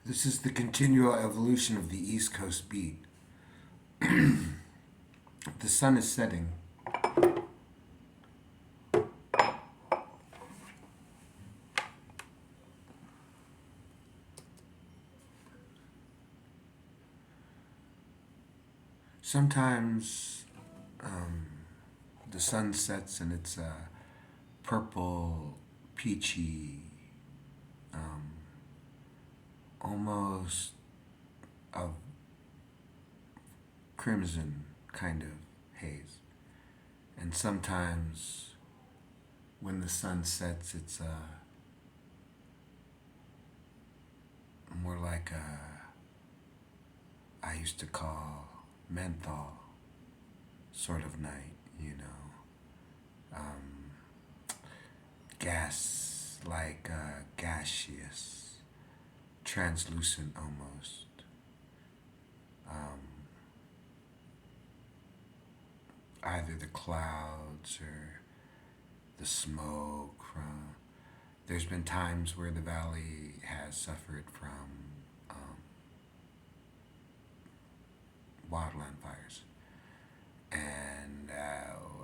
This is the continual evolution of the East Coast beat. The sun is setting. Sometimes the sun sets and it's a purple, peachy, almost a crimson kind of haze. And sometimes when the sun sets, it's more like I used to call menthol sort of night, you know. Gas, like gaseous, translucent almost. Either the clouds or the smoke from. There's been times where the valley has suffered from wildland fires. And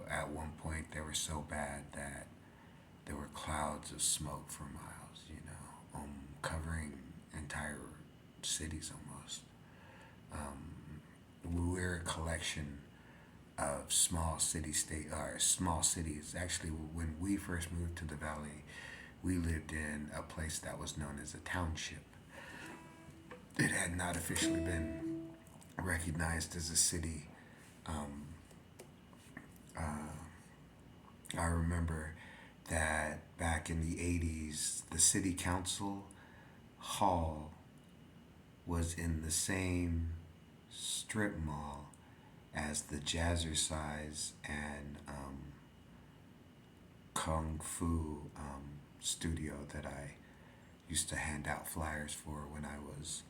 at one point, they were so bad that there were clouds of smoke for miles, you know, covering entire cities almost. We're a collection of small cities. Actually, when we first moved to the valley, we lived in a place that was known as a township. It had not officially been recognized as a city. I remember that back in the 80s, the city council hall was in the same strip mall as the Jazzercise and Kung Fu studio that I used to hand out flyers for when I was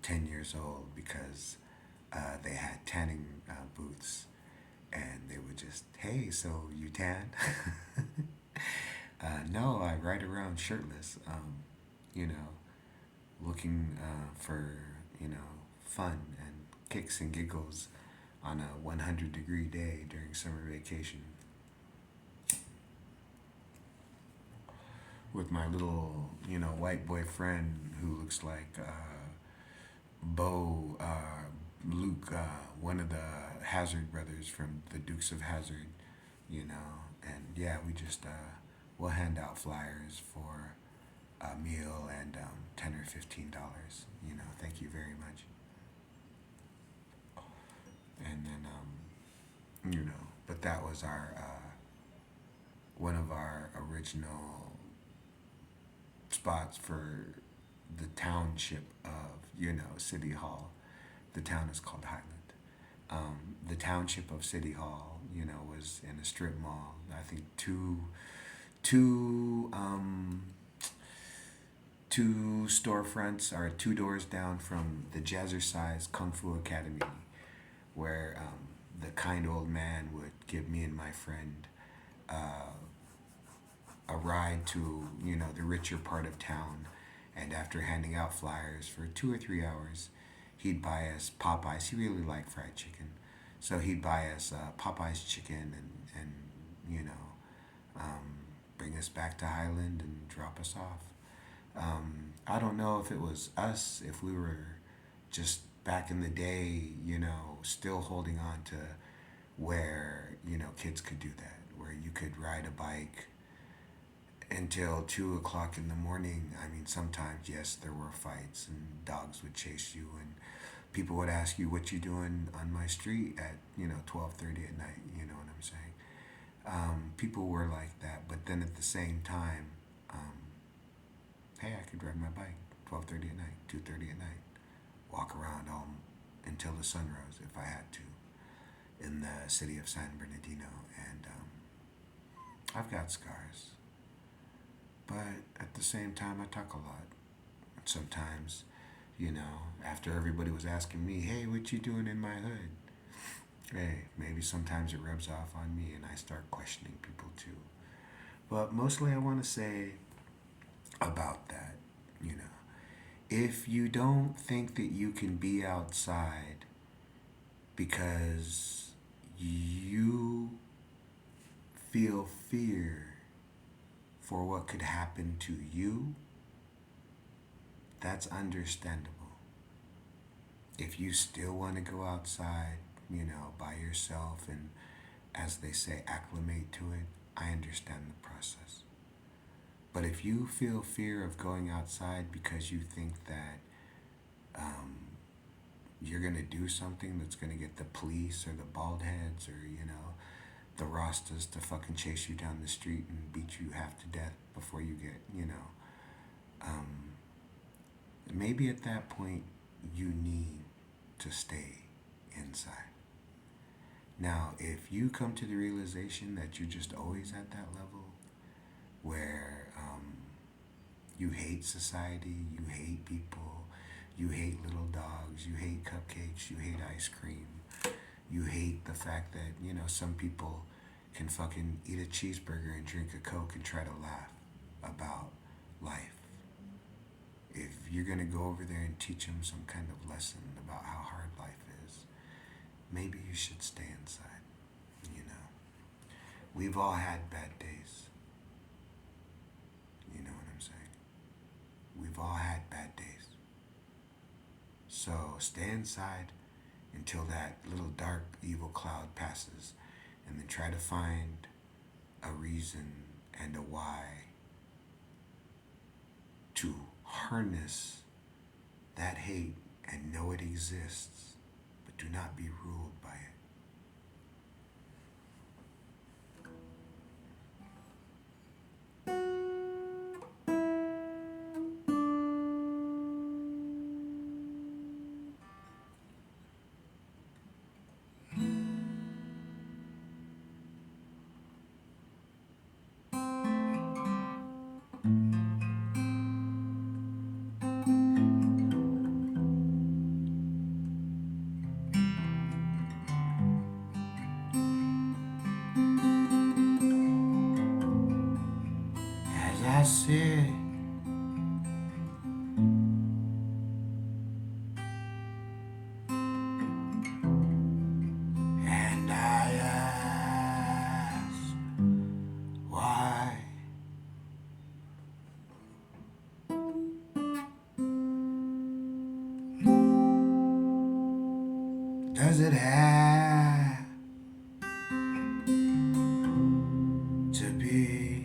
10 years old because they had tanning booths and they would just, hey, so you tan? No, I ride around shirtless, you know, looking for, you know, fun and kicks and giggles on a 100-degree day during summer vacation with my little, you know, white boy friend who looks like Luke, one of the Hazard brothers from the Dukes of Hazard, you know, and yeah, we just we'll hand out flyers for a meal and $10 or $15. You know, thank you very much. And then you know, but that was our one of our original spots for the township of, you know, City Hall. The town is called Highland. The township of City Hall, you know, was in a strip mall. I think two two storefronts or two doors down from the Jazzercise Kung Fu Academy, where the kind old man would give me and my friend a ride to, you know, the richer part of town, and after handing out flyers for 2 or 3 hours, he'd buy us Popeyes. He really liked fried chicken, so he'd buy us Popeyes chicken and you know, bring us back to Highland and drop us off. I don't know if it was us, if we were just back in the day, you know, still holding on to where, you know, kids could do that, where you could ride a bike until 2 o'clock in the morning. I mean, sometimes, yes, there were fights and dogs would chase you and people would ask you what you doing on my street at, you know, 12:30 at night. You know what I'm saying? People were like that, but then at the same time, hey, I could ride my bike 12:30 at night, 2:30 at night, walk around all until the sun rose if I had to in the city of San Bernardino, and I've got scars. But at the same time, I talk a lot. Sometimes, you know, after everybody was asking me, hey, what you doing in my hood? Hey, maybe sometimes it rubs off on me and I start questioning people too. But mostly I want to say about that, you know, If you don't think that you can be outside because you feel fear for what could happen to you, that's understandable. If you still want to go outside, by yourself and, as they say, acclimate to it, I understand the process. But if you feel fear of going outside because you think that um, you're going to do something that's going to get the police or the bald heads or, the Rastas to fucking chase you down the street and beat you half to death before you get, um, maybe at that point you need to stay inside. Now, if you come to the realization that you're just always at that level where you hate society, you hate people, you hate little dogs, you hate cupcakes, you hate ice cream, you hate the fact that, some people can fucking eat a cheeseburger and drink a Coke and try to laugh about life. If you're going to go over there and teach them some kind of lesson about how hard life is, maybe you should stay inside. We've all had bad days. You know what I'm saying? We've all had bad days. So stay inside until that little dark evil cloud passes, and then try to find a reason and a why to harness that hate and know it exists, but do not be ruled by it. As I sit and I ask why, does it have to be?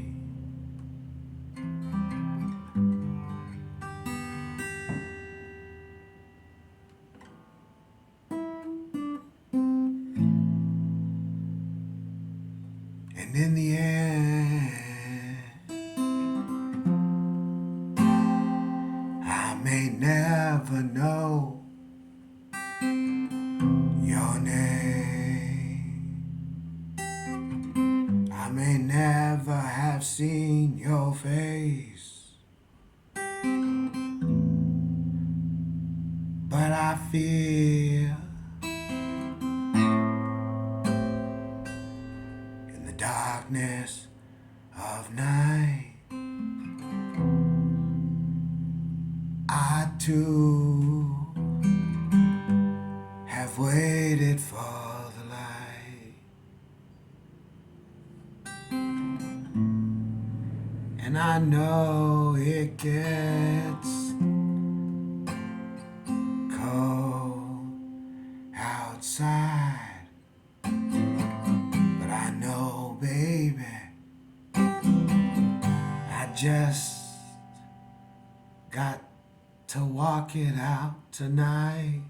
And in the end, I may never know your name. I may never have seen your face, but I feel in the darkness of night, I too have waited for the light, and I know it gets cold outside, but I know, baby, I just got to walk it out tonight.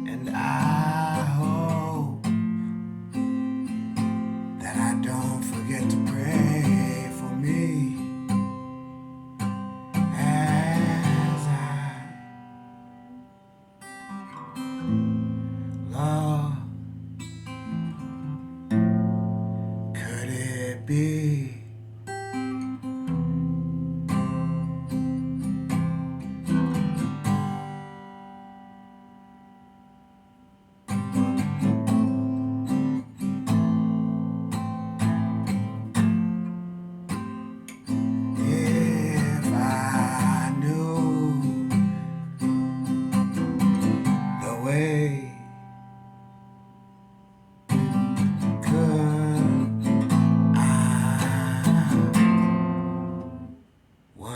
And I hope that I don't forget to pray for me as I love. Could it be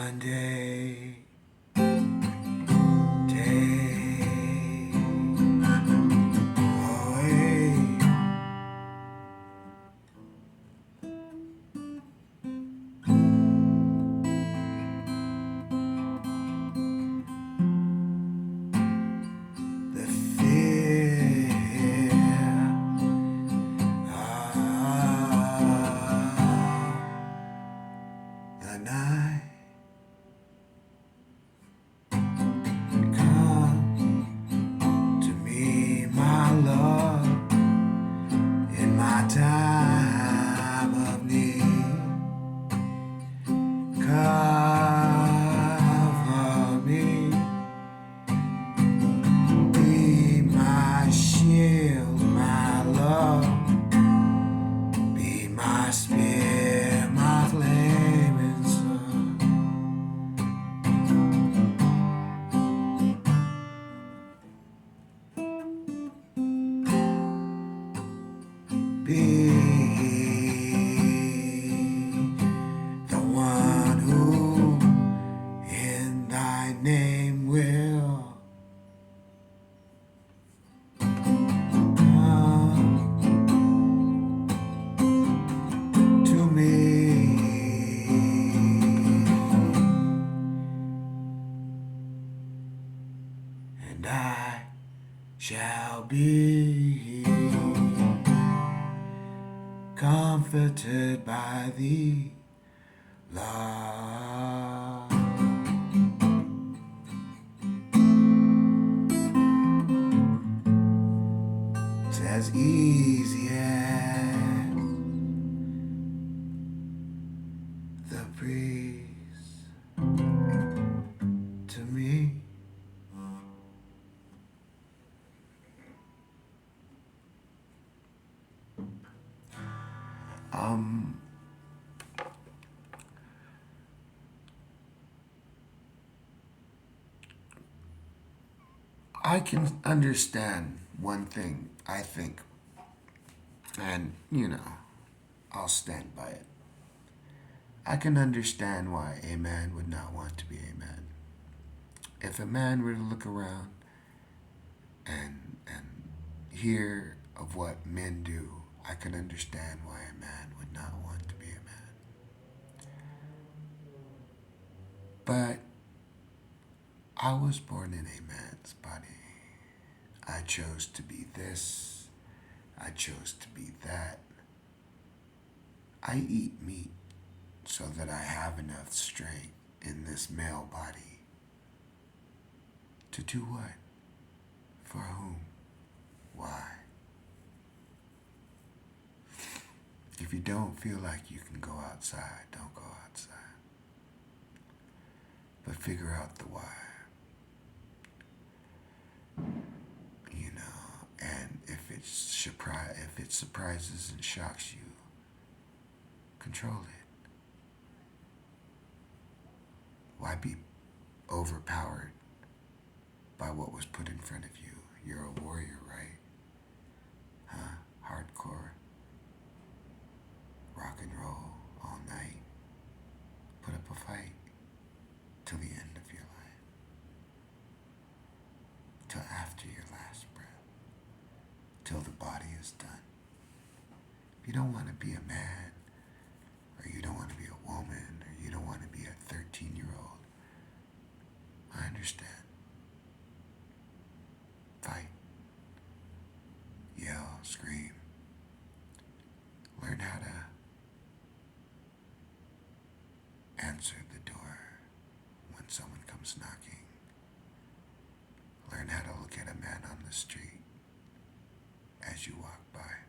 one day. Take away the fear of the night. Come to me, my love, in my time of need. Cover me, be my shield, my love, be my spear, my flaming sun. Be the one who in thy name will come to me, and I shall be comforted by thee, love. It's as easy as the breeze to me. I can understand one thing, I think, and I'll stand by it. I can understand why a man would not want to be a man. If a man were to look around and hear of what men do, I can understand why a man would not want to be a man. But I was born in a man's body. I chose to be this. I chose to be that. I eat meat so that I have enough strength in this male body. To do what? For whom? Why? If you don't feel like you can go outside, don't go outside. But figure out the why. And if it surprises and shocks you, control it. Why be overpowered by what was put in front of you? You're a warrior, right? Huh? Hardcore. Rock and roll all night. Put up a fight till the end of your life. Till after your last breath. Till the body is done. If you don't want to be a man, or you don't want to be a woman, or you don't want to be a 13-year-old, I understand. Fight. Yell, scream. Learn how to answer the door when someone comes knocking. Learn how to look at a man on the street as you walk by.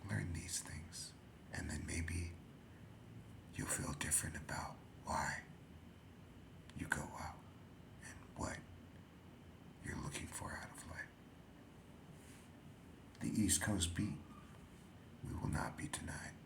Learn these things, and then maybe you'll feel different about why you go out and what you're looking for out of life. The East Coast beat, we will not be denied.